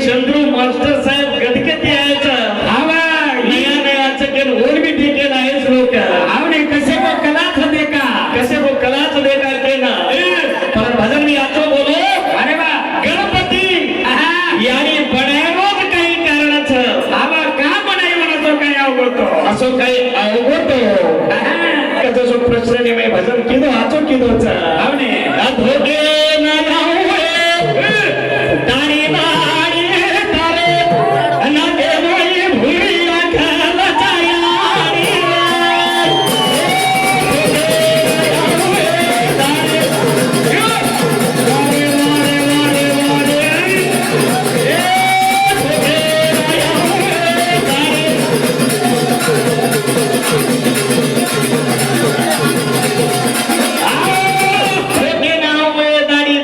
Chandru master साहेब गटगटी यायचं हवा नया नयाचं केन ओर भी टिकेल आहेच लोक आवडे कसे वो कलाच दे का कसे वो कलाच देता के ना पर भजन मी आतो बोलो अरे वा गणपती यानी बनायरोच काही कारणाचं हवा का बनाई म्हणतो काय अवघडतो असो काही अवघडतो कसा प्रश्न ने मैं भजन किदो आचो किदोच आवडे धोके ना जाऊए दाणी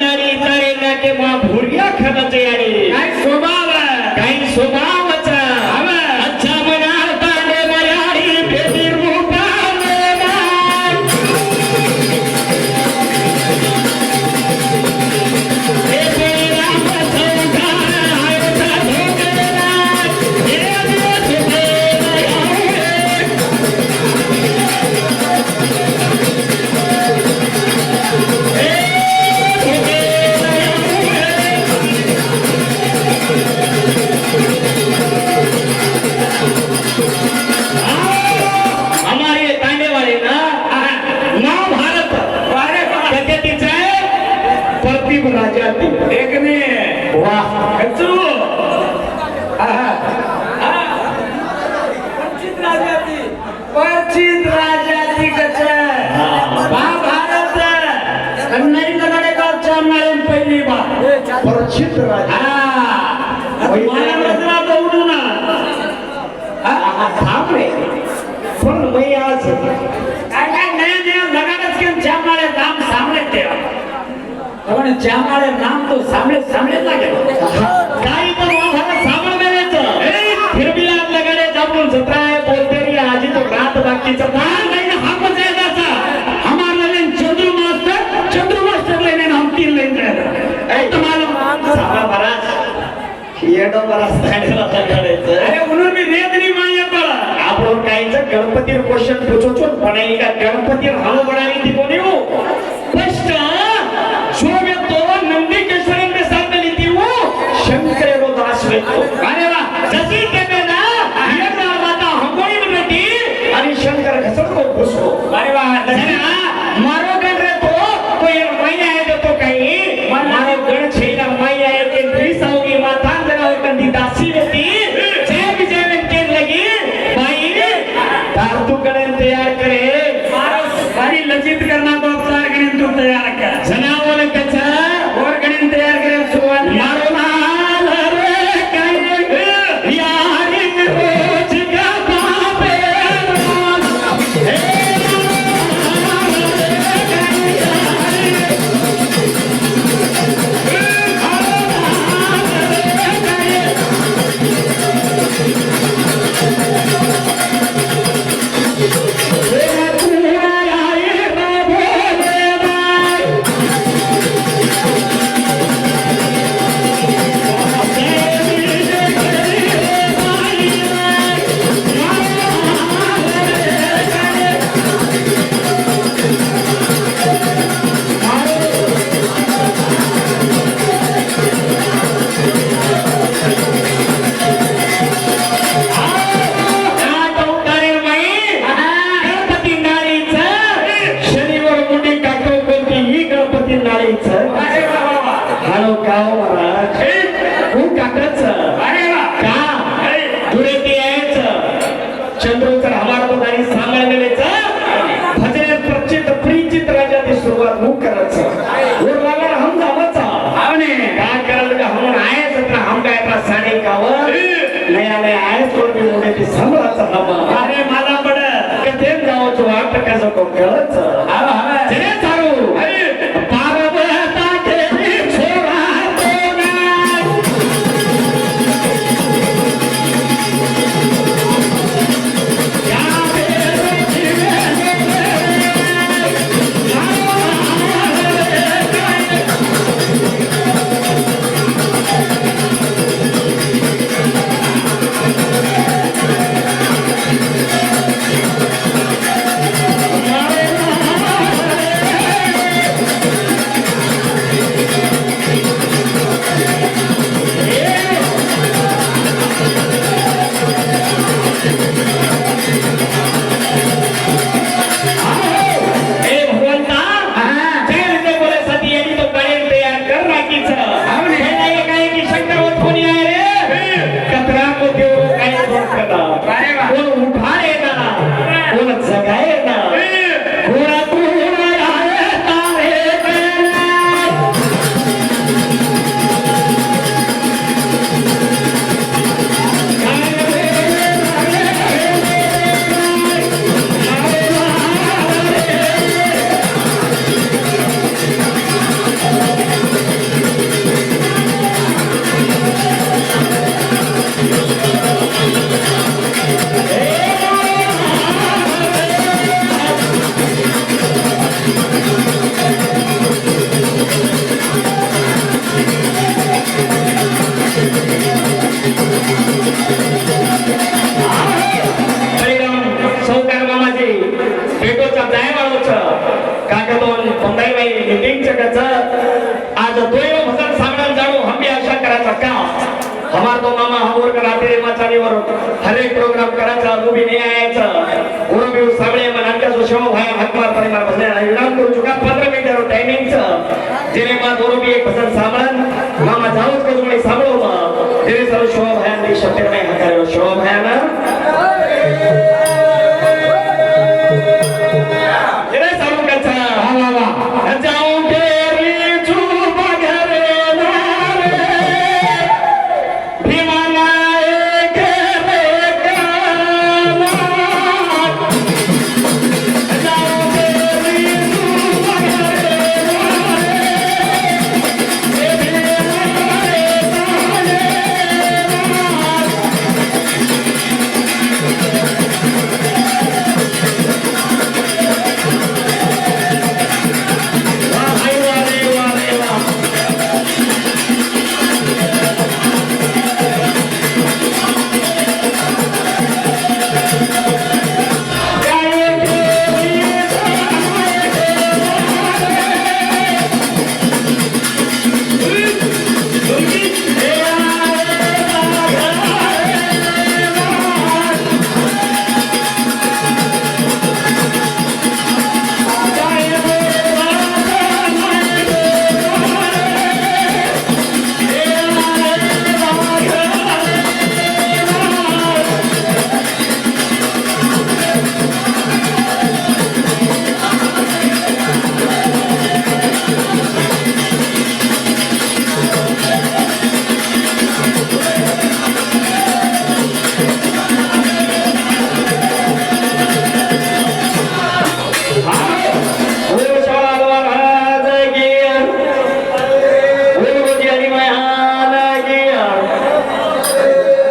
दाणी तारे नागे मोई भुरिया खाला चायारी परिचित राजा मला दौडू ना थांबले पण मी आज काय काय नया लगाडच के जामाळे नाम सामने तेरा पण जामाळे नाम तो सामने लागे काही तो वहां सामने मेरेच फिर भी आप लगाडे जाऊन जत्राय बोलते री आजी तो रात बाकी चता नहीं ना हम जायचा हमारा लेन चंद्रू मास्टर लेने हम तीन लेन जायचा तुम्हाला सामा महाराज येडो बराच सांगितलं लगाडायचं अरे म्हणून मी रेदनी माया पडा आपण काहीच गणपती क्वेश्चन पूछोचोन बनाई का गणपती हम बनाई थी कोणी हो फर्स्ट शोभे तो नंदी केशवरन के साथ ली थी वो शंकर को दास में अरे वाह जसी के ना ये ना माता हमकोई में बेटी आणि शंकर घसर को घुसो अरे वाह मारो गण रे तो कोई मैया है तो काही मारो गण छेला मैया है के त्रिसावगी माता जरा कंदी दासी होती जय विजय के लगी भाई धातु गणन तैयार करे मारो सारी लज्जित करना तो अवतार गणन तू तैयार कर जनावर कचा और गणन तैयार करे सुवन मारो नाल रे काय यार रोज का बापे हे अरे मला पड कथे जाओ तो वाट कसं को कळच हवा हवा जरे चारू पारवता के छोरा पहिला एकाएकी शंकरवत कोणी आहे रे कचरा को देव काय अरे वा. कोण उठाय ना कोण जगाय ना कोणा कोणा आहे तारे सौकार मामाजी भेटोचा जायवाळोच कागदोन पंदाई मीटिंग कच आज दोयो भजन सामना जाणू हम भी आशा कराचा का हमार तो मामा हमोर कराते माचारीवर हर एक प्रोग्राम कराचा मूवी नाही आयाचा ओरो बिउ सामने मनांच्या जो शो भाया हकमार परिमार भजन विराम करू चुका 15 मिनिटारो टाइमिंगच जेने बाद ओरो बी एक भजन सामळन मामा जाऊच कजमणी सांभळो जेने सरो शो भाया शक्य नाही हकारेलो शो भाया